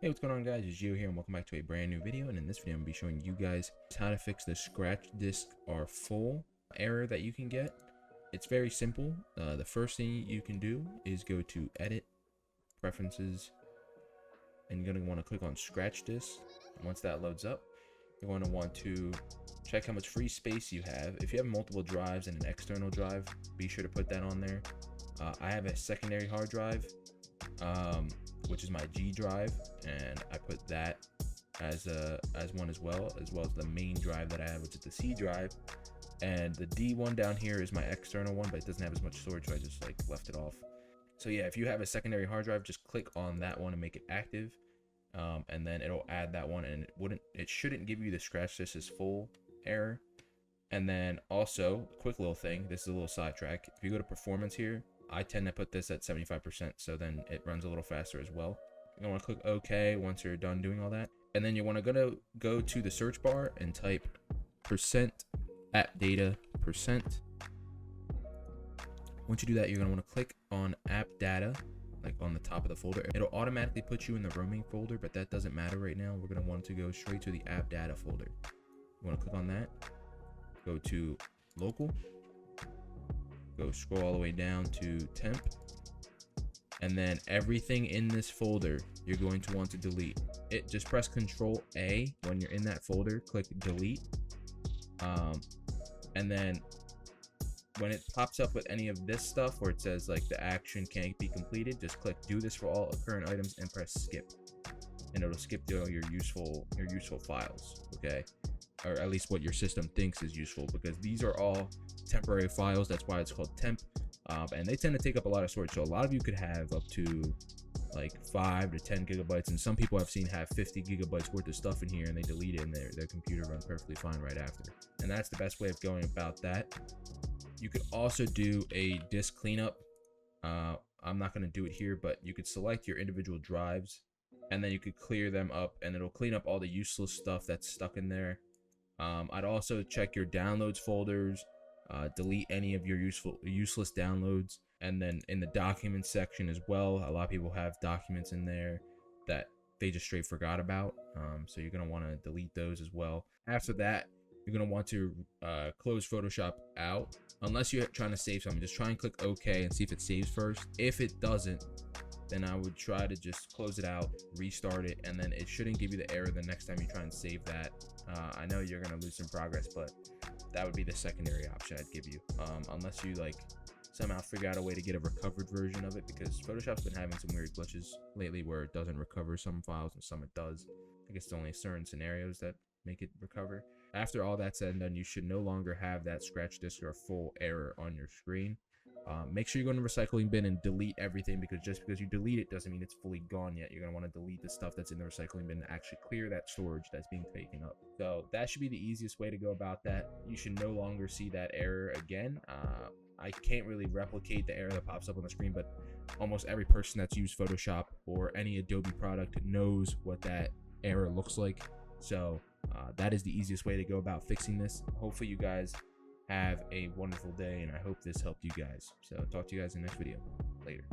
Hey, what's going on, guys? It's Gio here and welcome back to a brand new video. And in this video I'm going to be showing you guys how to fix the scratch disk are full error that you can get. It's very simple. The first thing you can do is go to Edit, Preferences, and you're going to want to click on Scratch Disk. Once that loads up, you're going to want to check how much free space you have. If you have multiple drives and an external drive, be sure to put that on there. I have a secondary hard drive, which is my G drive, and I put that as one as well as the main drive that I have, which is the C drive. And the D one down here is my external one, but it doesn't have as much storage, so I just like left it off. So yeah, if you have a secondary hard drive, just click on that one and make it active, and then it'll add that one, and it shouldn't give you the scratch disk is full error. And then also, quick little thing, this is a little sidetrack. If you go to performance here, I tend to put this at 75%, so then it runs a little faster as well. You want to click OK once you're done doing all that, and then you want to go to the search bar and type %appdata%. Once you do that, you're going to want to click on app data, like on the top of the folder. It'll automatically put you in the roaming folder, but that doesn't matter right now. We're going to want to go straight to the app data folder. You want to click on that, go to local, go scroll all the way down to temp, and then everything in this folder you're going to want to delete it. Just press Control A when you're in that folder, click delete, and then when it pops up with any of this stuff where it says like the action can't be completed, just click do this for all current items and press skip, and it'll skip all your useful files, okay, or at least what your system thinks is useful, because these are all temporary files. That's why it's called temp, and they tend to take up a lot of storage. So a lot of you could have up to like 5 to 10 gigabytes, and some people I've seen have 50 gigabytes worth of stuff in here, and they delete it and their computer runs perfectly fine right after. And that's the best way of going about that. You could also do a disk cleanup. I'm not going to do it here, but you could select your individual drives and then you could clear them up, and it'll clean up all the useless stuff that's stuck in there. I'd also check your downloads folders, delete any of your useless downloads, and then in the documents section as well, a lot of people have documents in there that they just straight forgot about, so you're going to want to delete those as well. After that, you're going to want to close Photoshop out. Unless you're trying to save something, just try and click OK and see if it saves first. If it doesn't, then I would try to just close it out, restart it, and then it shouldn't give you the error the next time you try and save that. I know you're going to lose some progress, but that would be the secondary option I'd give you, unless you like somehow figure out a way to get a recovered version of it, because Photoshop's been having some weird glitches lately where it doesn't recover some files and some it does. I guess it's only certain scenarios that make it recover. After all that's said and done, you should no longer have that scratch disk or full error on your screen. Make sure you go in the recycling bin and delete everything, because just because you delete it doesn't mean it's fully gone yet. You're going to want to delete the stuff that's in the recycling bin to actually clear that storage that's being taken up. So that should be the easiest way to go about that. You should no longer see that error again. I can't really replicate the error that pops up on the screen, but almost every person that's used Photoshop or any Adobe product knows what that error looks like. So that is the easiest way to go about fixing this. Hopefully you guys have a wonderful day, and I hope this helped you guys. So talk to you guys in the next video. Later.